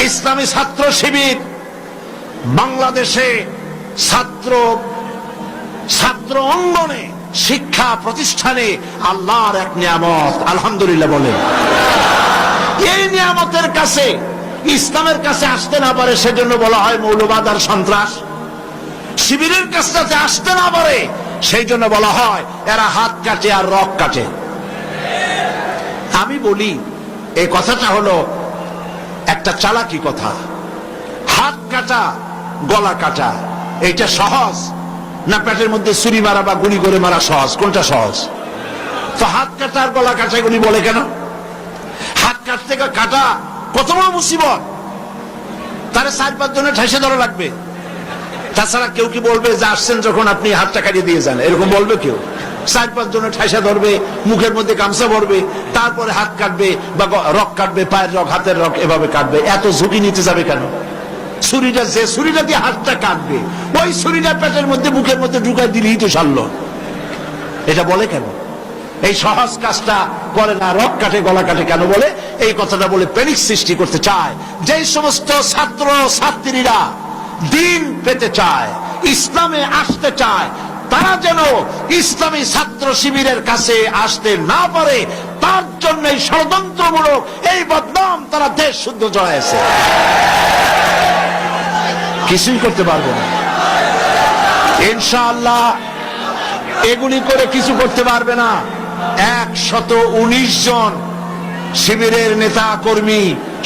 ইসলামী ছাত্র শিবির বাংলাদেশে ছাত্র অঙ্গনে শিক্ষা প্রতিষ্ঠানে আল্লাহর এক নিয়ামত, আলহামদুলিল্লাহ বলে। এই নিয়ামতের কাছে, ইসলামের কাছে আসতে না পারে সেজন্য বলা হয় মৌলবাদ আর সন্ত্রাস। শিবিরের কাছে আসতে না পারে সেই জন্য বলা হয় এরা হাত কাটে আর রক কাটে। আমি বলি এই কথাটা হলো একটা চালাকি কথা। হাত কাটা গলা কাটা এইটা সহজ না পেটের মধ্যে ছুরি মারা বা গুলি করে মারা সহজ? কোনটা সহজ? তো হাত কাটা আর গলা কাটা গুলি বলে কেন? হাত কাটতে কাটা কত বড় মুসিবত, তারে 4-5 জনের ঠাইসে ধরা লাগবে। তাছাড়া কেউ কি বলবে যে আসছেন যখন আপনি হাতটা কাটিয়ে দিয়ে যান, এরকম বলবে কেউ? 4-5 জনের ঠাইসা ধরবে, মুখের মধ্যে গামছা ভরবে, তারপরে হাত কাটবে বা রক কাটবে, পায়ের রক, হাতের রক, এভাবে কাটবে। এত ঝুঁকি নিতে যাবে কেন? ছুরিটা, যে ছুরিটা দিয়ে হাতটা কাটবে ওই ছুরিটা পেটের মধ্যে মুখের মধ্যে ঢুকাই দিলেই তো সারল। এটা বলে কেন? এই সহজ কাজটা করে না, রক কাটে গলা কাটে কেন বলে? এই কথাটা বলে প্যানিক সৃষ্টি করতে চায়। যে সমস্ত ছাত্র ছাত্রীরা দিন পেতে চায়, ইসলামে আসতে চায়, তারা যেন ইসলামী ছাত্র শিবিরের কাছে আসতে না পারে তার জন্য এই ষড়যন্ত্রমূলক এই বদনাম তারা দেশ শুদ্ধ জড়াইছে। কিছুই করতে পারবো না ইনশাআল্লাহ, এগুলি করে কিছু করতে পারবে না। 119 জন শিবিরের নেতা কর্মী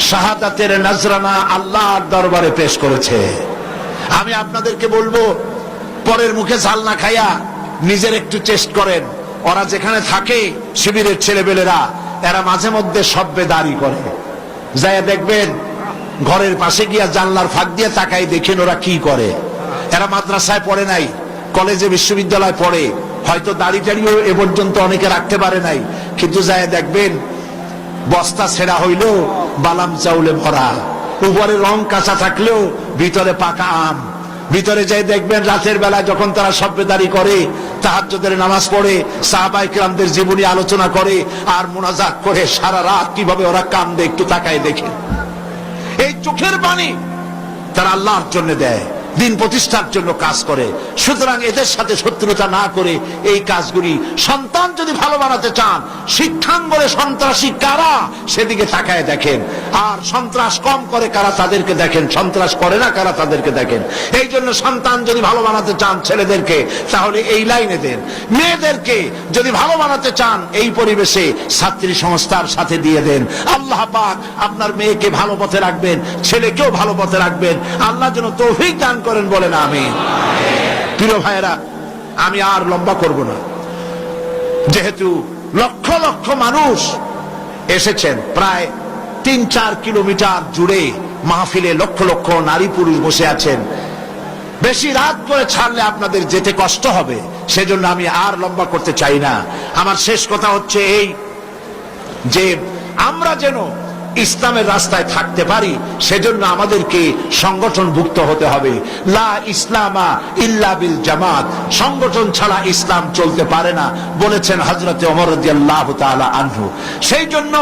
শাহাদাতের নজরানা আল্লাহর দরবারে পেশ করেছে। আমি আপনাদেরকে বলবো, পরের মুখে ঝাল না খাইয়া নিজের একটু চেষ্টা করেন। ওরা যেখানে থাকে শিবিরের ছেলেবেলেরা, এরা মাঝে মধ্যে সভ্যে করে যায় দেখবেন, ঘরের পাশে গিয়া জানলার ফাঁক দিয়ে তাকাই দেখেন ওরা কি করে। এরা মাদ্রাসায় পড়ে নাই, কলেজে বিশ্ববিদ্যালয় পড়ে, হয়তো দাড়ি টাড়িও এ পর্যন্ত অনেকে রাখতে পারে নাই, কিন্তু যায় দেখবেন বস্তা ছেঁড়া হইলেও বালাম চাউলে ভরা, উপরে রং কাঁচা থাকলেও ভিতরে পাকা আম। ভিতরে যাই দেখবেন রাতের বেলা যখন তারা সভ্যদারি করে, তাহাজ্জুদের নামাজ পড়ে, সাহাবায়ে কেরামদের জীবনী আলোচনা করে আর মুনাজাত করে, সারা রাত কিভাবে ওরা কান্দে একটু তাকায় দেখে। এই চোখের পানি তারা আল্লাহর জন্য দেয়, দিন প্রতিষ্ঠার জন্য কাজ করে। সুতরাং এদের সাথে শত্রুতা না করে এই কাজগুলি, সন্তান যদি ভালো বানাতে চান, শিক্ষাঙ্গনে সন্ত্রাসী কারা সেদিকে তাকায় দেখেন, আর সন্ত্রাস কম করে কারা তাদেরকে দেখেন, সন্ত্রাস করে না কারা তাদেরকে দেখেন। এই জন্য সন্তান যদি ভালো বানাতে চান ছেলেদেরকে, তাহলে এই লাইনে দেন। মেয়েদেরকে যদি ভালো বানাতে চান এই পরিবেশে ছাত্রী সংস্থার সাথে দিয়ে দেন। আল্লাহ পাক আপনার মেয়েকে ভালো পথে রাখবেন, ছেলেকেও ভালো পথে রাখবেন। আল্লাহ যেন তৌফিক দান করেন, বলেন আমিন। প্রিয় ভাইয়েরা, আমি আর লম্বা করব না, যেহেতু লক্ষ লক্ষ মানুষ এসেছেন, প্রায় 3-4 কিলোমিটার জুড়ে মাহফিলে লক্ষ লক্ষ নারী পুরুষ বসে আছেন। বেশি রাত করে ছাড়লে আপনাদের যেতে কষ্ট হবে, সেজন্য আমি আর লম্বা করতে চাই না। আমার শেষ কথা হচ্ছে এই যে আমরা যেন ইসলামের রাস্তায় থাকতে পারি, সেজন্য আমাদেরকে সংগঠনভুক্ত হতে হবে। লা ইসলামা ইল্লা বিল জামাত, সংগঠন ছাড়া ইসলাম চলতে পারে না বলেছেন হযরতে ওমর রাদিয়াল্লাহু তাআলা আনহু। সেই জন্য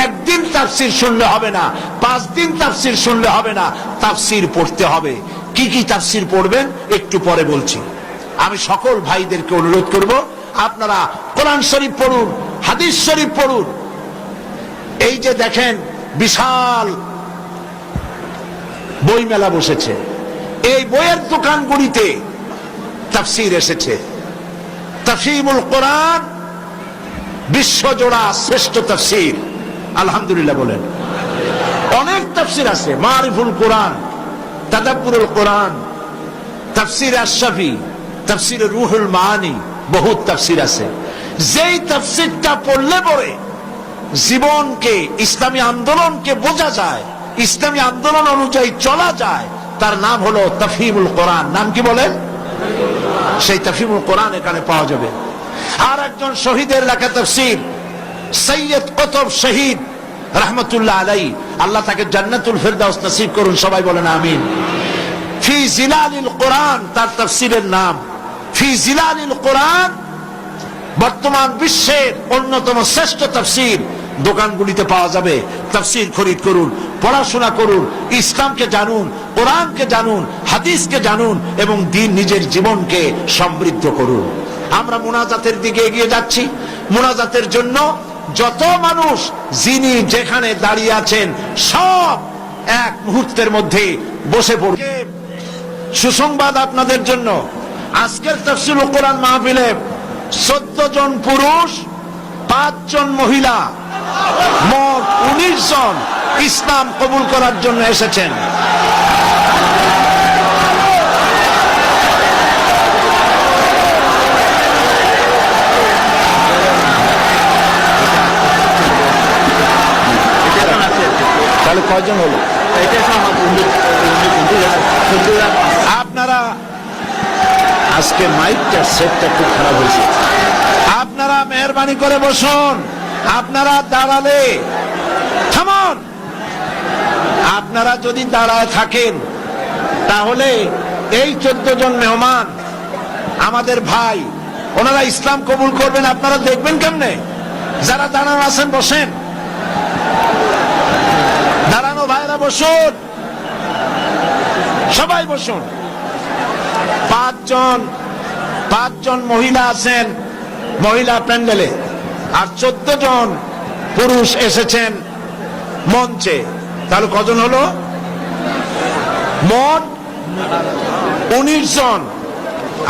একদিন তাফসীর শুনলে হবে না, 5 দিন তাফসীর শুনলে হবে না, তাফসীর পড়তে হবে। কি কি তাফসীর পড়বেন একটু পরে বলছি। আমি সকল ভাইদেরকে অনুরোধ করব, আপনারা কোরআন শরীফ পড়ুন, হাদিস শরীফ পড়ুন। এই যে দেখেন বিশাল বই মেলা বসেছে, এই বইয়ের দোকানগুলিতে তাফসীর এসেছে। তাফসীরুল কোরআন বিশ্বজোড়া শ্রেষ্ঠ তাফসীর, আলহামদুলিল্লাহ বলেন। অনেক তাফসীর আছে, মারিফুল কোরআন, তাদাব্বুরুল কোরআন, তাফসীর আশ-শাফি, তাফসীর রুহুল মাআনি, বহুত তাফসীর আছে। যেই তাফসীরটা পড়লে পরে জীবনকে, ইসলামী আন্দোলনকে বোঝা যায়, ইসলামী আন্দোলন অনুযায়ী চলা যায়, তার নাম হলো তাফহিমুল কোরআন। নাম কি বলেন? সেই তাফহিমুল কোরআন এখানে পাওয়া যাবে। আর একজন শহীদের লেখা তাফসীর, সৈয়দ কুতুব শহীদ রাহমাতুল্লাহ আলাইহি, আল্লাহ তাকে জান্নাতুল ফেরদাউস নসিব করুন, সবাই বলেন আমিন। ফি জিলালিল কোরআন তার তাফসীরের নাম। ফি জিলালিল কোরআন বর্তমান বিশ্বের অন্যতম শ্রেষ্ঠ তাফসীর দোকানগুলিতে পাওয়া যাবে। তাফসীর খরিদ করুন, পড়াশোনা করুন, ইসলামকে জানুন, কোরআনকে জানুন, হাদিসকে জানুন এবং দিন নিজের জীবনকে সমৃদ্ধ করুন। আমরা মুনাজাতের দিকে এগিয়ে যাচ্ছি। মুনাজাতের জন্য যত মানুষ যিনি যেখানে দাঁড়িয়ে আছেন সব এক মুহূর্তের মধ্যে বসে পড়বে। সুসংবাদ আপনাদের জন্য, আজকের তাফসীরুল কোরআন মাহফিলে 14 জন পুরুষ, 5 জন মহিলা, মোট 19 জন ইসলাম কবুল করার জন্য এসেছেন। তাহলে কয়জন হলো? আপনারা আজকে মাইকটা সেটটা খুব খারাপ হয়েছে। আপনারা মেহরবানি করে বসুন। আপনারা দাঁড়ালে থামুন। আপনারা যদি দাঁড়ায় থাকেন তাহলে এই 14 জন মেহমান আমাদের ভাই, ওনারা ইসলাম কবুল করবেন। আপনারা দেখবেন কেমনে? যারা দাঁড়ানো আছেন বসেন, দাঁড়ানো ভাইরা বসুন, সবাই বসুন। 5 জন মহিলা আছেন মহিলা প্যান্ডেলে, আর 14 জন পুরুষ এসেছেন মঞ্চে। তাহলে কজন হলো? মোট 19 জন।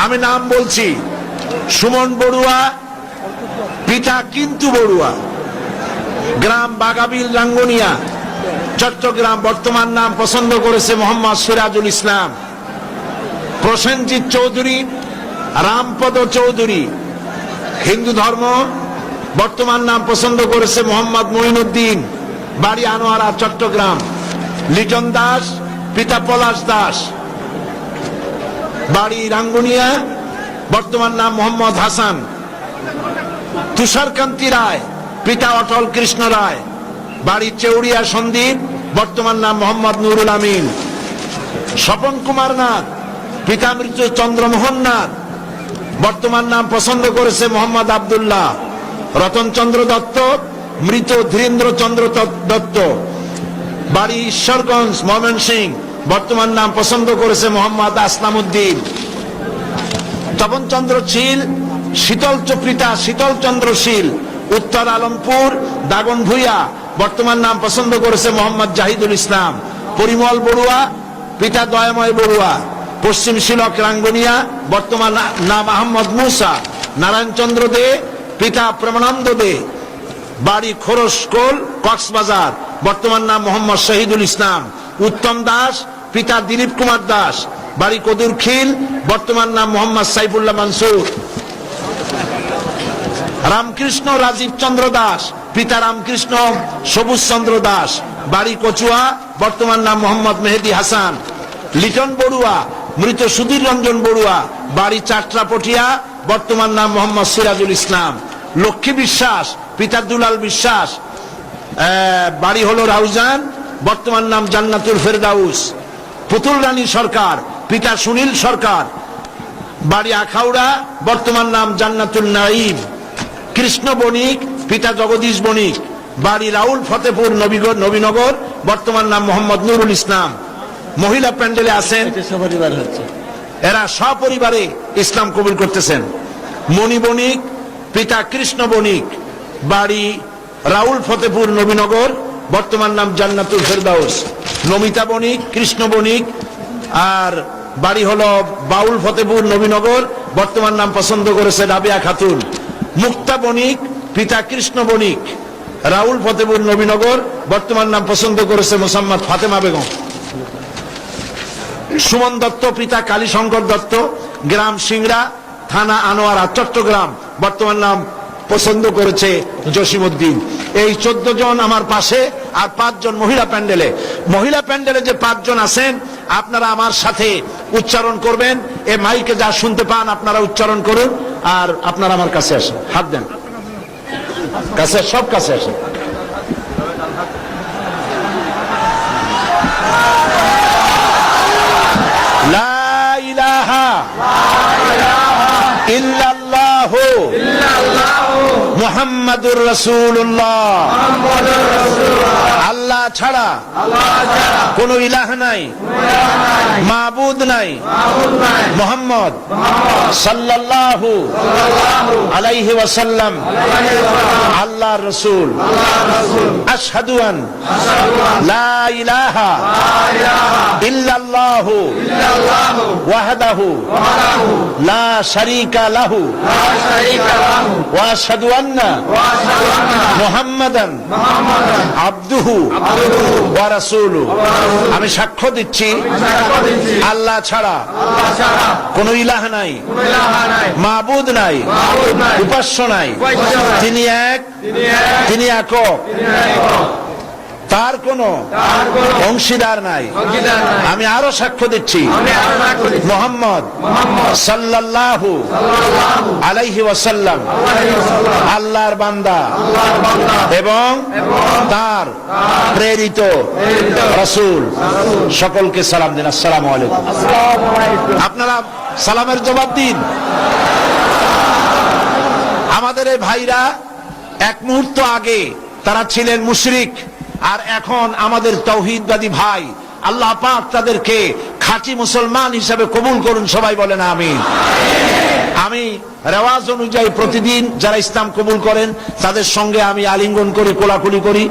আমি নাম বলছি: সুমন বড়ুয়া, পিতা কিন্তু বড়ুয়া, গ্রাম বাগাবিল রাঙ্গুনিয়া, চট্টগ্রাম। বর্তমান নাম পছন্দ করেছে মোহাম্মদ সিরাজুল ইসলাম। প্রসেনজিৎ চৌধুরী, রামপদ চৌধুরী, হিন্দু ধর্ম। বর্তমান নাম পছন্দ করেছে মোহাম্মদ মঈনুদ্দিন, বাড়ি আনোয়ারা, চট্টগ্রাম। লিটন দাস, পিতা পলাশ দাস, বাড়ি রাঙ্গুনিয়া, বর্তমান নাম মোহাম্মদ হাসান। তুষারকান্তি রায়, পিতা অটল কৃষ্ণ রায়, বাড়ি চেউড়িয়া সন্দ্বীপ, বর্তমান নাম মোহাম্মদ নুরুল আমিন। স্বপন কুমার নাথ, পিতা মৃত চন্দ্রমোহন নাথ, বর্তমান নাম পছন্দ করেছে মোহাম্মদ আব্দুল্লাহ। রতন চন্দ্র দত্ত, মৃত ধীরেন্দ্র চন্দ্র দত্ত, বাড়ি ঈশ্বরগঞ্জ, ময়মনসিংহ, বর্তমান নাম পছন্দ করেছে মোহাম্মদ আসলাম উদ্দিন। তপন চন্দ্র শীল, পিতা শীতল চন্দ্র শীল, উত্তর আলমপুর, দাগন ভুইয়া, বর্তমান নাম পছন্দ করেছে মোহাম্মদ জাহিদুল ইসলাম। পরিমল বড়ুয়া, পিতা দয়াময় বড়ুয়া, পশ্চিম শিলক রাঙ্গুনিয়া, বর্তমান নাম আহমদ মুসা। নারায়ণ চন্দ্র দে, পিতা প্রেমানন্দ দে, বাড়ি খোরশকোল, কক্সবাজার, বর্তমান নাম মোহাম্মদ শহীদুল ইসলাম। উত্তম দাস, পিতা দিলীপ কুমার দাস, বাড়ি কদুরখিল, বর্তমান নাম মোহাম্মদ সাইফুল্লাহ মানসুর। রামকৃষ্ণ রাজীব চন্দ্র দাস, পিতা রামকৃষ্ণ সবুজ চন্দ্র দাস, বাড়ি কচুয়া, বর্তমান নাম মোহাম্মদ মেহেদি হাসান। লিটন বড়ুয়া, মৃত সুধীর রঞ্জন বড়ুয়া, বাড়ি চাট্রাপটিয়া, বর্তমান নাম মোহাম্মদ সিরাজুল ইসলাম। লক্ষ্মী বিশ্বাস, পিতা দুলাল বিশ্বাস, বাড়ি হলো রাউজান, বর্তমান নাম জান্নাতুল ফেরদাউস। পুতুল রানী সরকার, পিতা সুনীল সরকার, বাড়ি আখাউড়া, বর্তমান নাম জান্নাতুল নাঈম। কৃষ্ণ বণিক, পিতা জগদীশ বণিক, বাড়ি রাউল ফতেপুর নবীনগর, বর্তমান নাম মোহাম্মদ নুরুল ইসলাম। মহিলা প্যান্ডেলে আছেন, এরা সপরিবারে ইসলাম কবুল করতেছেন। মণি বণিক, পিতা কৃষ্ণ বণিক, বাড়ি রাউল ফতেপুর নবীনগর, বর্তমান নাম জান্নাতুল ফেরদাউস। নমিতা বণিক, কৃষ্ণ বণিক, আর বাড়ি হলো বাউল ফতেপুর নবীনগর, বর্তমান নাম পছন্দ করেছে রাবিয়া খাতুন। মুক্তা বণিক, পিতা কৃষ্ণ বণিক, রাউল ফতেপুর নবীনগর, বর্তমান নাম পছন্দ করেছে মোসাম্মদ ফাতেমা বেগম। সুমন দত্ত, পিতা কালীশঙ্কর দত্ত, গ্রাম সিংড়া, থানা আনোয়ারা, চট্টগ্রাম, বর্তমান নাম পছন্দ করেছে জসিমউদ্দিন। এই 14 জন আমার পাশে, আর 5 জন মহিলা প্যান্ডেলে। মহিলা প্যান্ডেলে যে 5 জন আছেন আপনারা আমার সাথে উচ্চারণ করবেন। এ মাইকে যা শুনতে পান আপনারা উচ্চারণ করুন, আর আপনারা আমার কাছে আসেন, হাত দেন, কাছে, সব কাছে আসেন। লা ইলাহা ইল্লাল্লাহু মুহাম্মাদুর রাসূলুল্লাহ। আল্লাহ ছাড়া কোন ইলাহ নাই, মাবুদ নাই। মুহাম্মদ সাল্লাল্লাহু আলাইহি ওয়াসাল্লাম আল্লাহর রাসূল। আশহাদু আন লা ইলাহা ইল্লাল্লাহু ওয়াহদাহু লা শারীকা লাহু ওয়া আশহাদু আন্না মুহাম্মাদান আবদুহু ওয়া রাসূলুহু। আমি সাক্ষ্য দিচ্ছি আল্লাহ ছাড়া কোন ইলাহ নাই, মাবুদ নাই, উপাস্য নাই। তিনি এক, তিনি একক, তার কোন অংশীদার নাই। আমি আরো সাক্ষ্য দিচ্ছি মুহাম্মদ সাল্লাল্লাহু আলাইহি ওয়াসাল্লাম আল্লাহর বান্দা এবং তার প্রেরিত রাসূল। সকলকে সালাম দিন, আসসালামু আলাইকুম। আপনারা সালামের জবাব দিন। আমাদের এই ভাইরা এক মুহূর্ত আগে তারা ছিলেন মুশরিক, আর এখন আমাদের তাওহীদবাদী ভাই। আল্লাহ পাক তাদেরকে খাঁটি মুসলমান হিসেবে কবুল করুন, সবাই বলেন আমিন। আমি রেওয়াজ অনুযায়ী প্রতিদিন যারা ইসলাম কবুল করেন তাদের সঙ্গে আমি আলিঙ্গন করি, কোলাকুলি করি।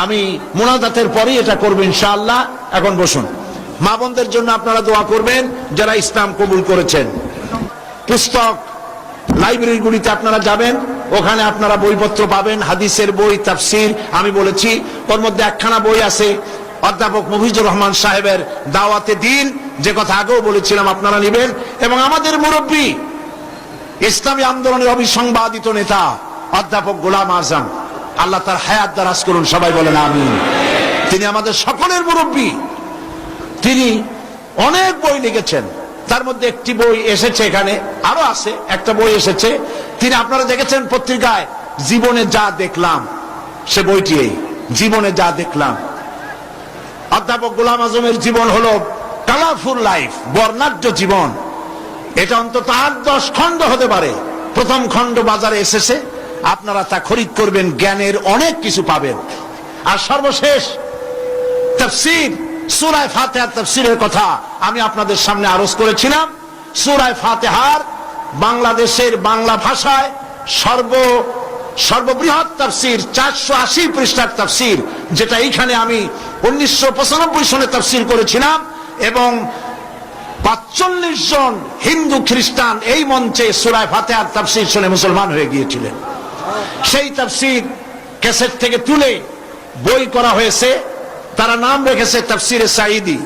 আমি মুনাজাতের পরেই এটা করবো ইনশাআল্লাহ। এখন বসুন। মা বোনদের জন্য আপনারা দোয়া করবেন যারা ইসলাম কবুল করেছেন। পুস্তক লাইব্রেরিগুলিতে আপনারা যাবেন, ওখানে আপনারা বইপত্র পাবেন, হাদিসের বই, তাফসীর। আমি বলেছি ওর মধ্যে একখানা বই আছে অধ্যাপক মফিজুর রহমান সাহেবের দাওয়াতে দ্বীন, যে কথা আগেও বলেছিলাম, আপনারা নেবেন। এবং আমাদের মুরব্বী, ইসলামী আন্দোলনের অবিসংবাদিত নেতা অধ্যাপক গোলাম আজম, আল্লাহ তার হায়াত দারাজ করুন, সবাই বলেন আমিন। তিনি আমাদের সকলের মুরব্বী। তিনি অনেক বই লিখেছেন, তার মধ্যে একটি বই এসেছে, এখানে আরো আছে, একটা বই এসেছে। তিনি, আপনারা দেখেছেন পত্রিকায়, জীবনে যা দেখলাম, সে বইটি এই জীবনে যা দেখলাম। অধ্যাপক গোলাম আজমের জীবন হলো কালারফুল লাইফ, বর্ণাঢ্য জীবন। এটা অন্তত 8-10 খণ্ড হতে পারে। প্রথম খণ্ড বাজারে এসেছে, আপনারা তা খরিদ করবেন, জ্ঞানের অনেক কিছু পাবেন। আর সর্বশেষ তাফসীর সূরা ফাতিহার তাফসীরের কথা আমি আপনাদের সামনে আরজ করেছিলাম। সূরা ফাতিহার বাংলাদেশের বাংলা ভাষায় সর্ববৃহৎ তাফসীর, 480 পৃষ্ঠার তাফসীর, যেটা এইখানে আমি 1995 সনে তাফসীর করেছিলাম। এবং 45 জন হিন্দু খ্রিস্টান এই মঞ্চে সূরা ফাতিহার তাফসীর শুনে মুসলমান হয়ে গিয়েছিলেন। সেই তাফসীর ক্যাসেট থেকে তুলে বই করা হয়েছে, তারা নাম রেখেছে তাফসীরে সাঈদী।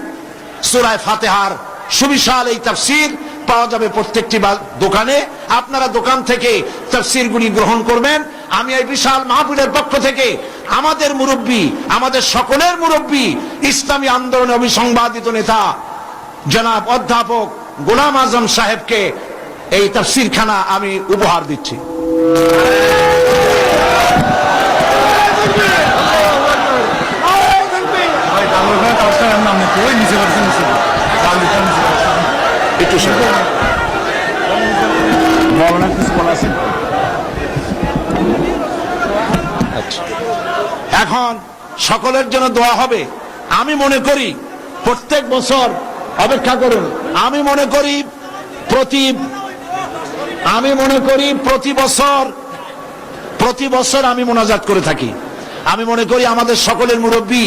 সূরা ফাতিহার সুবিশাল এই তাফসীর পাওয়া যাবে প্রত্যেকটি দোকানে। আপনারা দোকান থেকে তাফসীরগুলি গ্রহণ করবেন। আমি এই বিশাল মাহফিলের পক্ষ থেকে আমাদের মুরব্বী, আমাদের সকলের মুরব্বী, ইসলামী আন্দোলনের অবিসংবাদিত নেতা জনাব অধ্যাপক গোলাম আজম সাহেবকে এই তাফসীরখানা আমি উপহার দিচ্ছি। এখন সকলের জন্য দোয়া হবে। আমি মনে করি প্রত্যেক বছর, অপেক্ষা করুন, আমি মনে করি প্রতি বছর আমি মোনাজাত করে থাকি। আমি মনে করি আমাদের সকলের মুরব্বী,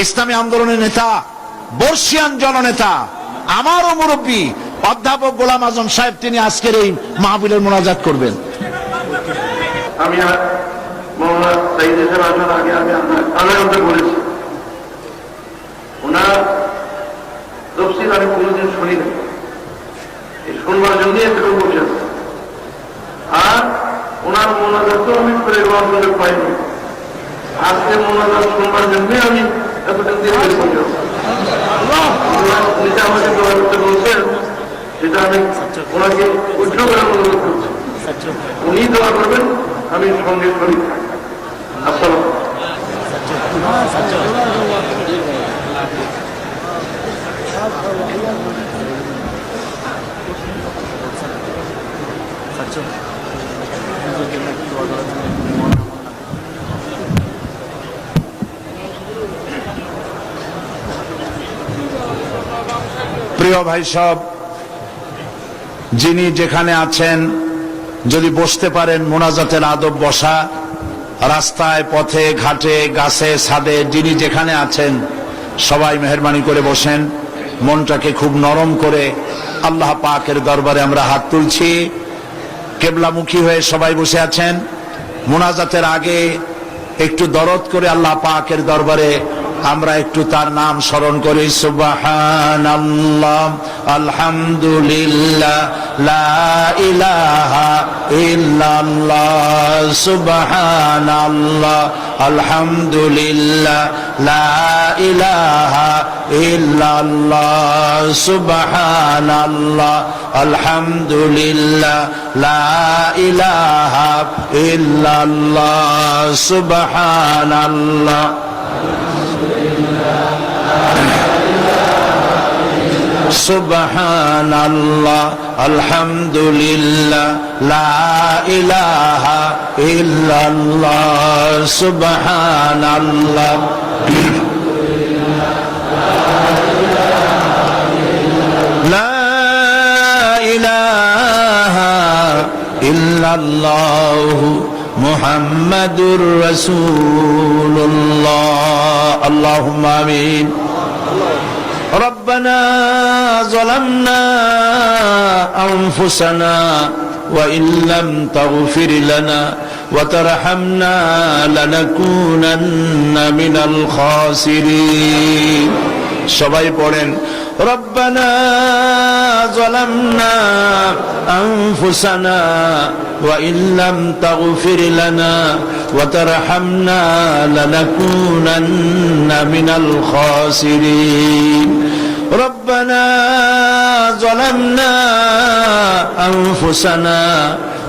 ইসলামী আন্দোলনের নেতা, বর্ষিয়ান জননেতা, আমারও মুরব্বী অধ্যাপক গোলাম আজম সাহেব, তিনি আজকের এই মাহফিলের মোনাজাত করবেন। আমি মোহাম্মদ সাইদ সাহেব আসার আগে আমি বলেছি, ওনার তফসিল আমি কোনোদিন শুনি না, শুনবার জন্যই এতটুকু বসে। আর ওনার মোনাজাতও আমি করে গ্রহণ করে পাইনি। আজকে মোনাজাত শুনবার জন্যই আমি এতদিন দিয়ে আমাকে দোয়া করতে বলছেন, সেটা আমি ওনাকে উচ্চ করে অনুরোধ করছি। উনি দোয়া করবেন, আমি সঙ্গে শরীর থাকি। আসসালাম। Sacco. প্রিয় ভাই সব, যিনি যেখানে আছেন যদি বসতে পারেন, মোনাজাতের আদব বসা, রাস্তায় পথে ঘাটে গাছে ছাদে যিনি যেখানে আছেন সবাই মেহেরবানি করে বসেন। মনটাকে খুব নরম করে আল্লাহ পাকের দরবারে আমরা হাত তুলছি। কেবলামুখী হয়ে সবাই বসে আছেন। মোনাজাতের আগে একটু দরদ করে আল্লাহ পাকের দরবারে আমরা একটু তার নাম স্মরণ করি। সুবহানাল্লাহ, আলহামদুলিল্লাহ, লা ইলাহা ইল্লাল্লাহ, সুবহানাল্লাহ, আলহামদুলিল্লাহ, লা ইলাহা ইল্লাল্লাহ, সুবহানাল্লাহ, আলহামদুলিল্লাহ, লা ইলাহা ইল্লাল্লাহ, সুবহানাল্লাহ। সুবহানাল্লাহ, আলহামদুলিল্লাহ, লা ইলাহা ইল্লাল্লাহ, সুবহানাল্লাহ। লা ইলাহা ইল্লাল্লাহ মুহাম্মাদুর রাসূলুল্লাহ। আল্লাহুম্মা আমিন। ربنا ظلمنا أنفسنا وإن لم تغفر لنا وترحمنا لنكونن من الخاسرين। সবাই পড়েন ربنا ظلمنا أنفسنا وإن لم تغفر لنا وترحمنا لنكونن من الخاسرين। ربنا ظلمنا أنفسنا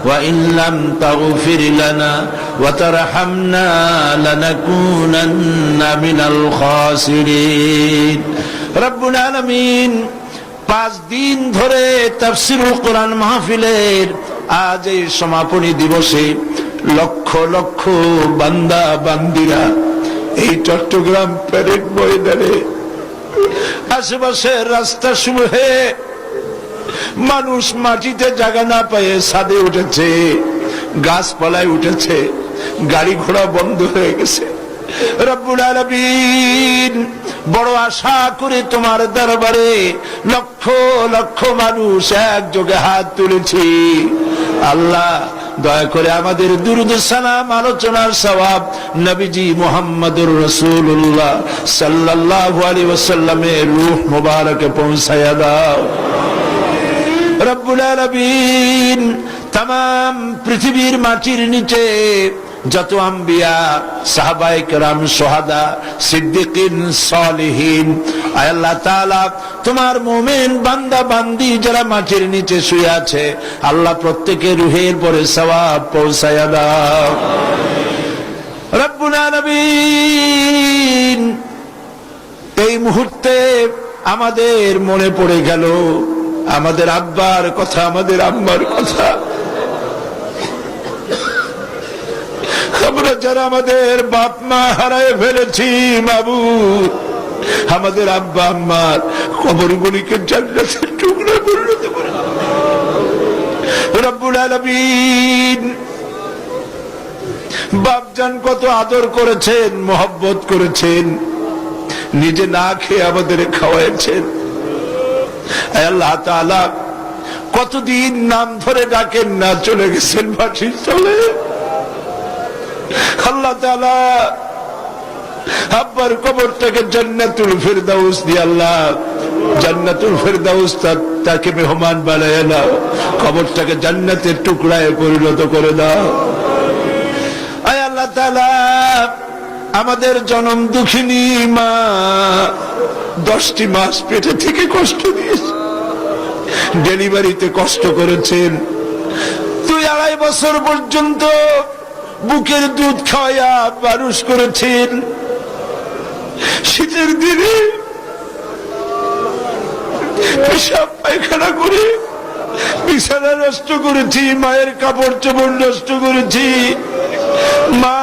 وإن لم تغفر لنا وترحمنا لنكونن من الخاسرين। রব্বুল আলামিন 5 দিন ধরে তাফসীরুল কোরআন মাহফিলের আজ এই সমাপনী দিবসে লক্ষ লক্ষ বান্দা বান্দিরা এই চট্টগ্রাম প্যারেড ময়দানে আশেপাশের রাস্তা সমূহে মানুষ মাটিতে জায়গা না পেয়ে ছাদে উঠেছে, গাছপালায় উঠেছে, গাড়ি ঘোড়া বন্ধ হয়ে গেছে। রব্বুল আলামিন বড় আশা করে তোমার দরবারে লক্ষ লক্ষ মানুষ একযোগে হাত তুলেছি। আল্লাহ দয়া করে আমাদের দুরূদ সালাম আলোচনার সওয়াব নবীজি মুহাম্মদুর রাসূলুল্লাহ সাল্লাল্লাহু আলাইহি ওয়াসাল্লামের রূহ মুবারকে পৌঁছায়া দাও। রব্বুল আলামিন तमाम পৃথিবীর মাটির নিচে যত আম্বিয়া, সাহাবায়ে কেরাম, শুহাদা, সিদ্দিকিন, সালিহিন, আয় আল্লাহ তাআলা তোমার মুমিন বান্দা বান্দি যারা মাটির নিচে শুয়ে আছে, আল্লাহ প্রত্যেকের রূহের পরে সওয়াব পৌঁছায়া দাও। রব্বুল আলামিন এই মুহূর্তে আমাদের মনে পড়ে গেল আমাদের আব্বার কথা, আমাদের আম্মার কথা। আমরা যারা আমাদের বাপ মা হারায় ফেলেছি, মাবুদ আমাদের আব্বা আম্মার কবরগুলিকে জান্নাতের টুকরা পরিণত করে দাও। রব্বুল আলামিন বাপজান কত আদর করেছেন, মহব্বত করেছেন, নিজে না খেয়ে আমাদের খাওয়াইছেন। আল্লাহ তাআলা কতদিন নাম ধরে ডাকেন না, চলে গেছেন মাটির তলে। আল্লাহ তাআলা আব্বার কবরটাকে জান্নাতুল ফিরদাউস দিয়ে, আল্লাহ জান্নাতুল ফিরদাউস তাকে মেহমান বানায় নাও, কবরটাকে জান্নাতের টুকরায় পরিণত করে দাও। আয় আল্লাহ তাআলা আমাদের জনম দুঃখিনী মা 10টি মাস পেটে থেকে কষ্ট দিয়েছে, ডেলিভারিতে কষ্ট করেছেন, 2-2.5 বছর পর্যন্ত বুকের দুধ খাওয়া মানুষ করেছেন। শীতের দিনে পেশাব পায়খানা করে বিছানা নষ্ট করেছি, মায়ের কাপড় চোপড় নষ্ট করেছি। মা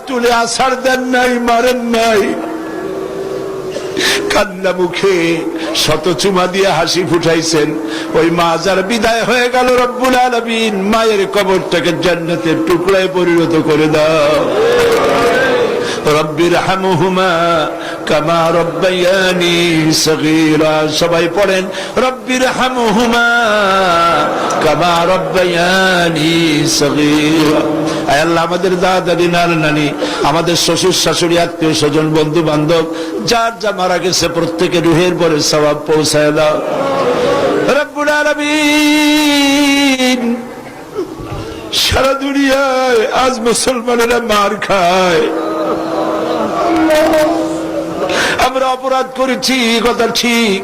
তুলে আছাড় দেন নাই, মারেন নাই, কান্না মুখে শত চুমা দিয়ে হাসি ফুটাইছেন, ওই মা যার বিদায় হয়ে গেল, রব্বুল আলামিন মায়ের কবরটাকে জান্নাতের টুকরায় পরিণত করে দাও। রব্বির হামহুমা কামা রব্বায়ানি সগীরা। সবাই পড়েন রব্বির হামহুমা কামা রব্বায়ানি সগীরা। আয় আল্লাহ, আমাদের দাদা দাদি নানা নানি, আমাদের শ্বশুর শাশুড়ি, আত্মীয় স্বজন, বন্ধু বান্ধব যার যা মারা গেছে প্রত্যেকের রুহের পরে সওয়াব পৌঁছায় দাও রব্বুল আলামিন। সারা দুনিয়ায় আজ মুসলমানেরা মার খায়। আমরা অপরাধ করেছি, কথা ঠিক,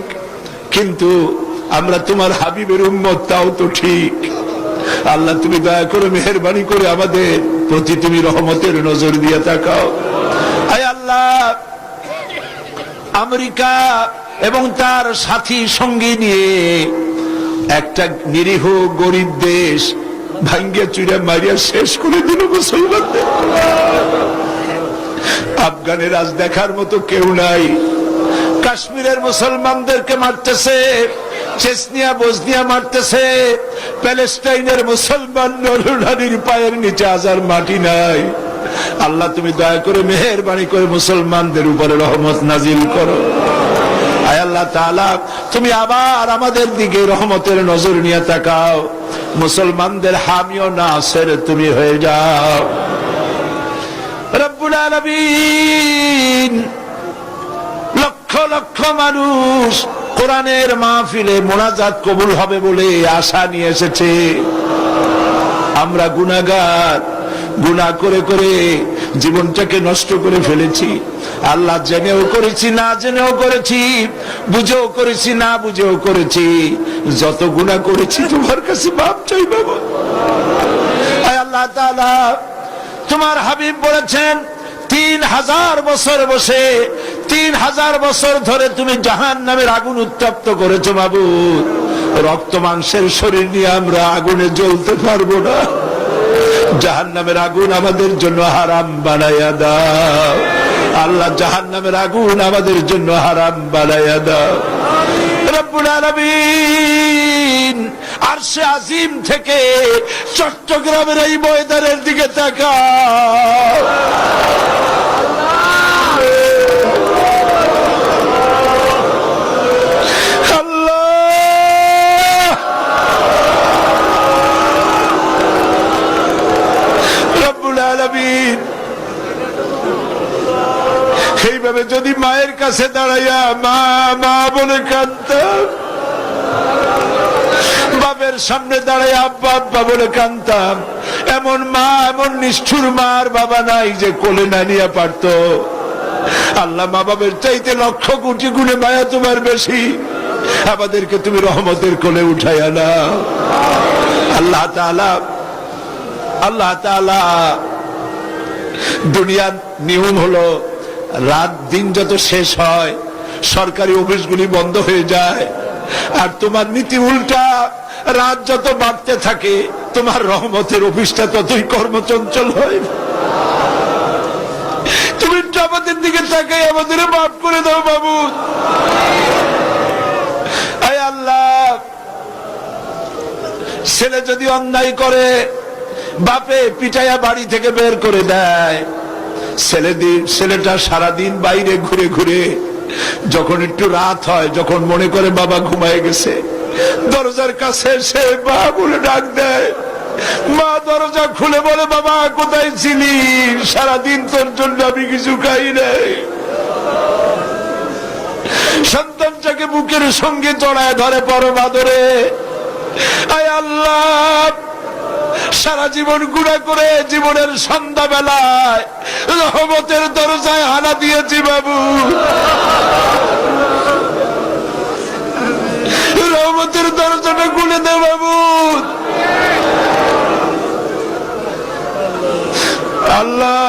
কিন্তু আমরা তোমার হাবিবের উম্মত, তাও তো ঠিক। আল্লাহ, তুমি দয়া করে মেহেরবানি করে আমাদের প্রতি তুমি রহমতের নজর দিয়ে তাকাও। আয় আল্লাহ, আমেরিকা এবং তার সাথী সঙ্গী নিয়ে একটা নিরীহ গরিব দেশ ভাঙ্গিয়া চুরিয়া মারিয়া শেষ করে দিল মুসলমানদের। আফগানের আজ দেখার মতো কেউ নাই। কাশ্মীরের মুসলমানদেরকে মারতেছে, চেচনিয়া বসনিয়া মারতেছে, প্যালেস্টাইনের মুসলমান নরনারীর পায়ের নিচে আজার মাটি নাই। আল্লাহ, তুমি দয়া করে মেহেরবানি করে মুসলমানদের উপরে রহমত নাজিল করো। আয় আল্লাহ তাআলা, তুমি আবার আমাদের দিকে রহমতের নজর নিয়ে তাকাও। মুসলমানদের হামি ও নাসির তুমি হয়ে যাও রব্বুল আলামিন। লক্ষ লক্ষ মানুষ কোরআনের মাহফিলে মোনাজাত কবুল হবে বলে আশা নিয়ে এসেছে। আমরা গুনাহগার, গুনাহ করে করে জীবনটাকে নষ্ট করে ফেলেছি। আল্লাহ, জেনেও করেছি, না জেনেও করেছি, বুঝেও করেছি, না বুঝেও করেছি। যত গুনাহ করেছি তোমার কাছে মাপ চাই বাবা। আয় আল্লাহ তাআলা, তোমার হাবিব বলেছেন 3000 বছর বসে 3000 বছর ধরে তুমি জাহান্নামের আগুন উত্তপ্ত করেছো মাবুদ। রক্ত মাংসের শরীর নিয়ে আমরা আগুনে জ্বলতে পারবো না। জাহান্নামের আগুন আমাদের জন্য হারাম বানাইয়া দাও আল্লাহ, জাহান্নামের আগুন আমাদের জন্য হারাম বানাইয়া দাও রব্বুল আলামিন। আরশে আজিম থেকে চট্টগ্রামের এই ময়দানের দিকে তাকাও। এইভাবে যদি মায়ের কাছে দাঁড়াইয়া মা মা বলে কাঁদতাম, বাপের সামনে দাঁড়াইয়া আব্বা আব্বা বলে কাঁদতাম, এমন মা, এমন নিষ্ঠুর মার বাবা নাই যে কোলে না নিয়ে পারত। আল্লাহ, মা বাবার চাইতে লক্ষ কোটি গুণে মায়া তোমার বেশি। আমাদেরকে তুমি রহমতের কোলে উঠাইয়া নাও আল্লাহ তাআলা। আল্লাহ তাআলা, দুনিয়ার নিয়ম হলো রাত দিন যত শেষ হয় সরকারি অফিসগুলি বন্ধ হয়ে যায়, আর তোমার নীতি উল্টা। রাত যত বাড়তে থাকে তোমার রহমতের অফিসটা ততই কর্মচঞ্চল হয়। তুমি আমাদের দিকে তাকাই আমাদের মাফ করে দাও বাবু। আয় আল্লাহ, ছেলে যদি অন্যায় করে বাপে পিটাইয়া বাড়ি থেকে বের করে দেয়, ছেলেটা সারাদিন বাইরে ঘুরে ঘুরে যখন একটু রাত হয়, যখন মনে করে বাবা ঘুমায় গেছে, দরজার কাছে এসে মা বলে ডাক দেয়। মা দরজা খুলে বলে, বাবা কোথায় ছিলি? সারাদিন তোর জন্য আমি কিছু খাই নাই। সন্তানটাকে বুকের সঙ্গে জড়ায় ধরে পরম আদরে। আয় আল্লাহ, সারা জীবন গুনাহ করে জীবনের সন্ধ্যা বেলায় রহমতের দরজায় হানা দিয়েছি বাবু। রহমতের দরজাটা খুলে দে বাবু। আল্লাহ,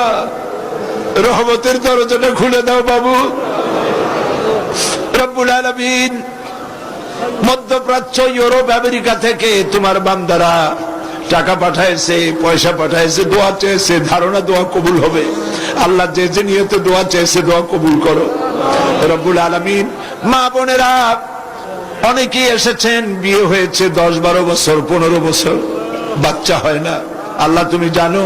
রহমতের দরজাটা খুলে দাও বাবু। রব্বুল আলামিন, মধ্যপ্রাচ্য, ইউরোপ, আমেরিকা থেকে তোমার বান্দারা টাকা পাঠাইছে, পয়সা পাঠাইছে, দোয়া চেয়েছে, ধারণা দোয়া কবুল হবে। আল্লাহ, যে যে নিয়তে দোয়া চেয়েছে দোয়া কবুল করো রব্বুল আলামিন। মা বোনেরা অনেকেই এসেছেন, বিয়ে হয়েছে 10-12 বছর 15 বছর, বাচ্চা হয় না। আল্লাহ তুমি জানো,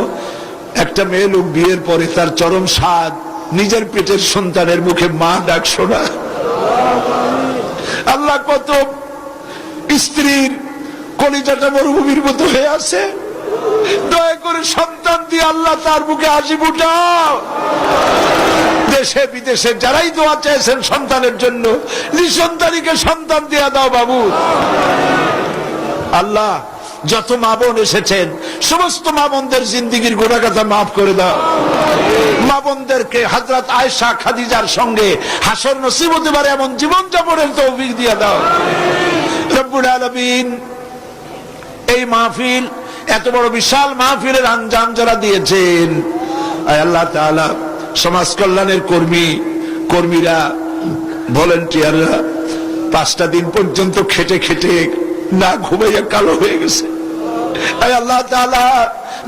একটা মেয়ে লোক বিয়ের পরে তার চরম স্বাদ নিজের পেটের সন্তানের মুখে মা ডাক শোনা। আল্লাহ, কত স্ত্রীর কলিজাটা মরুভূমির মতো হয়ে আছে, দয়া করে সন্তান দিয়ে আল্লাহ তার মুখে হাসি ফুটাও। দেশে বিদেশে যারাই দোয়া চেয়েছেন সন্তানের জন্য, নিঃসন্তানীকে সন্তান দিয়া দাও বাবু। আল্লাহ, যত মা বোন এসেছেন সমস্ত মা বোনদের জিন্দিগির গুনাহগাথা মাফ করে দাও। মা বোনদেরকে হযরত আয়েশা খাদিজার সঙ্গে হাসর নসিব হতে পারে এমন জীবন যাপনের তৌফিক দিয়ে দাও রব্বুল আলামিন। এই মাহফিল, এত বড় বিশাল মাহফিলের আঞ্জাম যারা দিয়েছেন, আয় আল্লাহ তাআলা, সমাজ কল্যাণের কর্মীরা, ভলেন্টিয়াররা 5টা দিন পর্যন্ত খেটে খেটে না ঘুমাইয়া কালো হয়ে গেছে। আয় আল্লাহ তাআলা,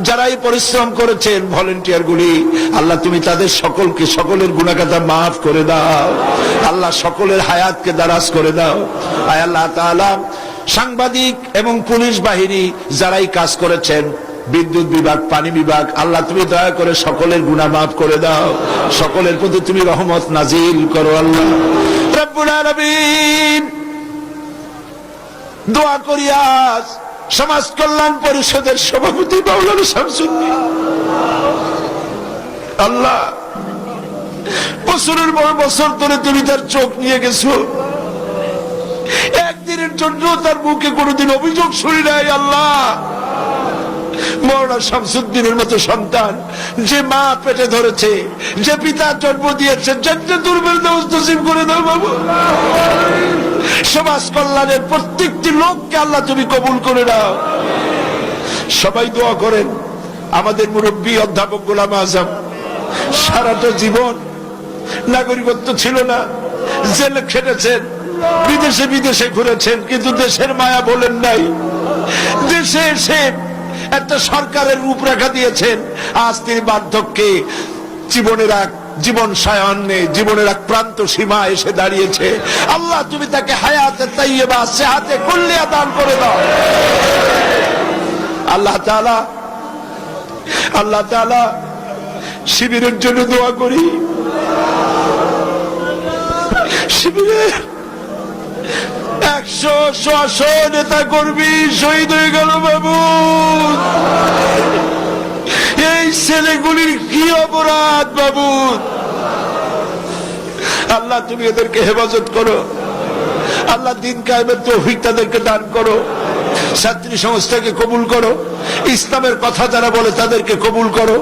যারা এই পরিশ্রম করেছেন ভলেন্টিয়ার গুলি, আল্লাহ তুমি তাদের সকলের গুনাহগাথা মাফ করে দাও। আল্লাহ, সকলের হায়াতকে দারাজ করে দাও। আয় আল্লাহ তাআলা, সাংবাদিক এবং পুলিশ বাহিনী যারাই কাজ করেছেন, বিদ্যুৎ বিভাগ, পানি বিভাগ, আল্লাহ তুমি দয়া করে সকলের গুনাহ মাফ করে দাও। সকলের প্রতি তুমি রহমত নাজিল করো আল্লাহ রব্বুল আলামিন। দোয়া করি আজ সমাজ কল্যাণ পরিষদের সভাপতি মাওলানা শামসুদ্দিন, আল্লাহ, বছরের পর বছর ধরে তুমি তার চোখ নিয়ে গেছো, একদিনের জন্য তার মুখে কোনোদিন অভিযোগ শুনি নাই। আল্লাহ, মাওলানা শামসুদ্দিনের মতো সন্তান যে মা পেটে ধরেছে, যে পিতা জন্ম দিয়েছে, জান্নাতুল ফেরদাউস নসিব করে দাও বাবু। সমাজ কল্যাণের প্রত্যেকটি লোককে আল্লাহ তুমি কবুল করে নাও। সবাই দোয়া করেন। আমাদের মুরব্বী অধ্যাপক গোলাম আজম সারাটা জীবন নাগরিকত্ব ছিল না, জেলে খেটেছেন, বিদেশে ঘুরেছেন, কিন্তু দেশের মায়া বলেন নাই। দেশে এসে একটা সরকারের রূপরেখা দিয়েছেন। আজ তিনি বার্ধক্যে জীবন সায়ান্নে জীবনের এক প্রান্ত সীমা এসে দাঁড়িয়েছে। আল্লাহ, তুমি তাকে হায়াতে তাইয়্যিবা, সেহাতে কুল্লিয়া দান করে দাও। আল্লাহ তাআলা, শিবিরের জন্য দোয়া করি। শিবিরের 100 নেতা কর্মী শহীদ হয়ে গেল বাবু। এই ছেলেগুলির কি অপরাধ বাবু? আল্লাহ, তুমি এদেরকে হেফাজত করো। আল্লাহ, দিন কায়েমের তৌফিক তাদেরকে দান করো। ছাত্রী সংস্থাকে কবুল করো। ইসলামের কথা যারা বলে তাদেরকে কবুল করো।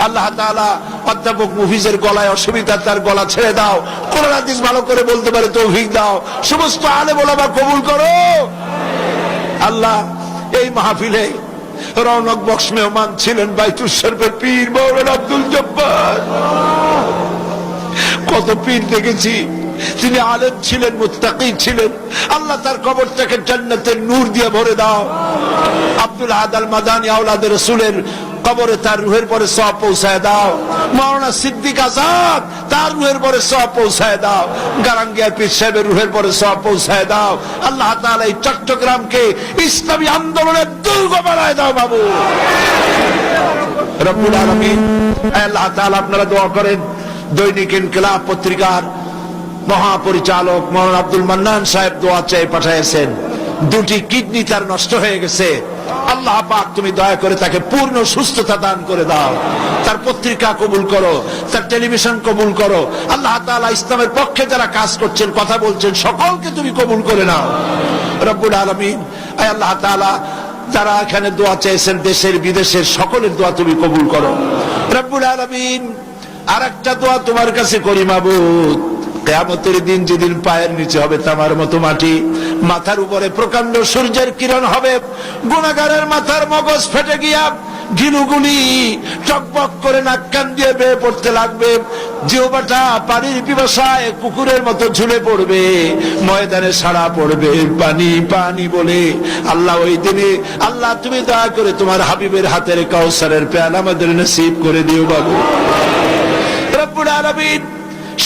আল্লাহ তাআলা, অধ্যাপক মুফিজের গলায় অসুবিধা, তার গলা ছেড়ে দাও। কোরআন হাদিস ভালো করে বলতে পারে তৌফিক দাও। সমস্ত আলেম ওলামা কবুল করো। আল্লাহ, এই মাহফিলে রৌনক বক্স মেহমান ছিলেন বাইতুল শরীফের পীর মাওলানা আব্দুল জব্বার। কত পীর দেখেছি, তিনি আলেম ছিলেন, মুত্তাকি ছিলেন। আল্লাহ, তার কবরটাকে জান্নাতের নূর দিয়ে ভরে দাও। আব্দুল আহাদ আল মাদানী আওলাদে রাসূলের কবরে তার রূহের পরে সওয়াব পৌঁছায় দাও। মাওলানা সিদ্দিক আজাদ, তার রূহের পরে সওয়াব পৌঁছায় দাও। গারাঙ্গিয়া পীর সাহেবের রূহের পরে সওয়াব পৌঁছায় দাও। আল্লাহ তাআলা, এই চট্টগ্রামকে ইসলামী আন্দোলনের দুর্গ বানায় দাও বাবু রব্বুল আলামিন। আল্লাহ তাআলা, আপনারা দোয়া করেন। দৈনিক ইনকিলাব পত্রিকার মহাপরিচালক মাওলানা আব্দুল মান্নান সাহেব দোয়া চেয়ে পাঠিয়েছেন। 2টি কিডনি তার নষ্ট হয়ে গেছে। আল্লাহ পাক, তুমি দয়া করে তাকে পূর্ণ সুস্থতা দান করে দাও। তার পত্রিকা কবুল করো, তার টেলিভিশন কবুল করো। আল্লাহ তাআলা, ইসলামের পক্ষে যারা কাজ করছেন, কথা বলছেন, সকলকে তুমি কবুল করে নাও রব্বুল আলামিন। আয় আল্লাহ তাআলা, যারা এখানে দোয়া চেয়েছেন, দেশের বিদেশের সকলের দোয়া তুমি কবুল করো রব্বুল আলামিন। আর একটা দোয়া তোমার কাছে করি মাবুদ, কিয়ামতের দিন যেদিন পায়ের নিচে হবে তামার মতো মাটি, মাথার উপরে প্রকাণ্ড সূর্যের কিরণ হবে, গুনাহগারের মাথার মগজ ফেটে গিয়া গিলুগুলি টকবক করে নাক কান দিয়ে বেয়ে পড়তে লাগবে, জিহ্বাটা পানির পিপাসায় কুকুরের মতো ঝুলে পড়বে, ময়দানে সাড়া পড়বে পানি পানি বলে। আল্লাহ, ওই দিনে আল্লাহ, তুমি দয়া করে তোমার হাবিবের হাতের কাউসারের পেয়ালা আমাদের নসিব করে দিও বাবু রব্বুল আলামিন।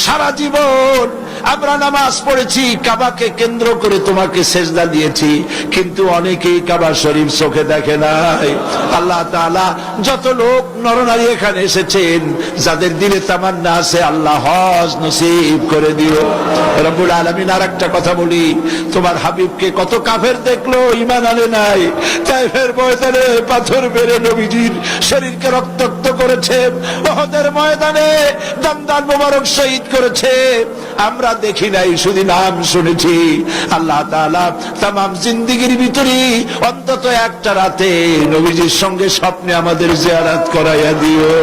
সারা জীবন আমরা নামাজ পড়েছি, কাবাকে কেন্দ্র করে তোমাকে সেজদা দিয়েছি, কিন্তু অনেকেই কাবা শরীফ চোখে দেখে নাই। আল্লাহ তাআলা যত লোক নরনারী এখানে এসেছেন, যাদের দিলে তামান্না আছে, আল্লাহ হজ নসিব করে দিও রব্বুল আলামিন। আর একটা কথা বলি, তোমার হাবিবকে কত কাফের দেখলো, ঈমান আনে নাই। তাইফের ময়দানে পাথর মেরে নবীজির শরীরকে রক্তাক্ত করেছে, উহুদের ময়দানে দমদান মোবারক শহীদ করেছে। আমরা দেখি নাই, শুধু নাম শুনেছি। আল্লাহ তাআলা তামাম জিন্দেগির ভিতরে অন্তত একটা রাতে নবীজির সঙ্গে স্বপ্নে আমাদের জিয়ারত করাইয়া দিও।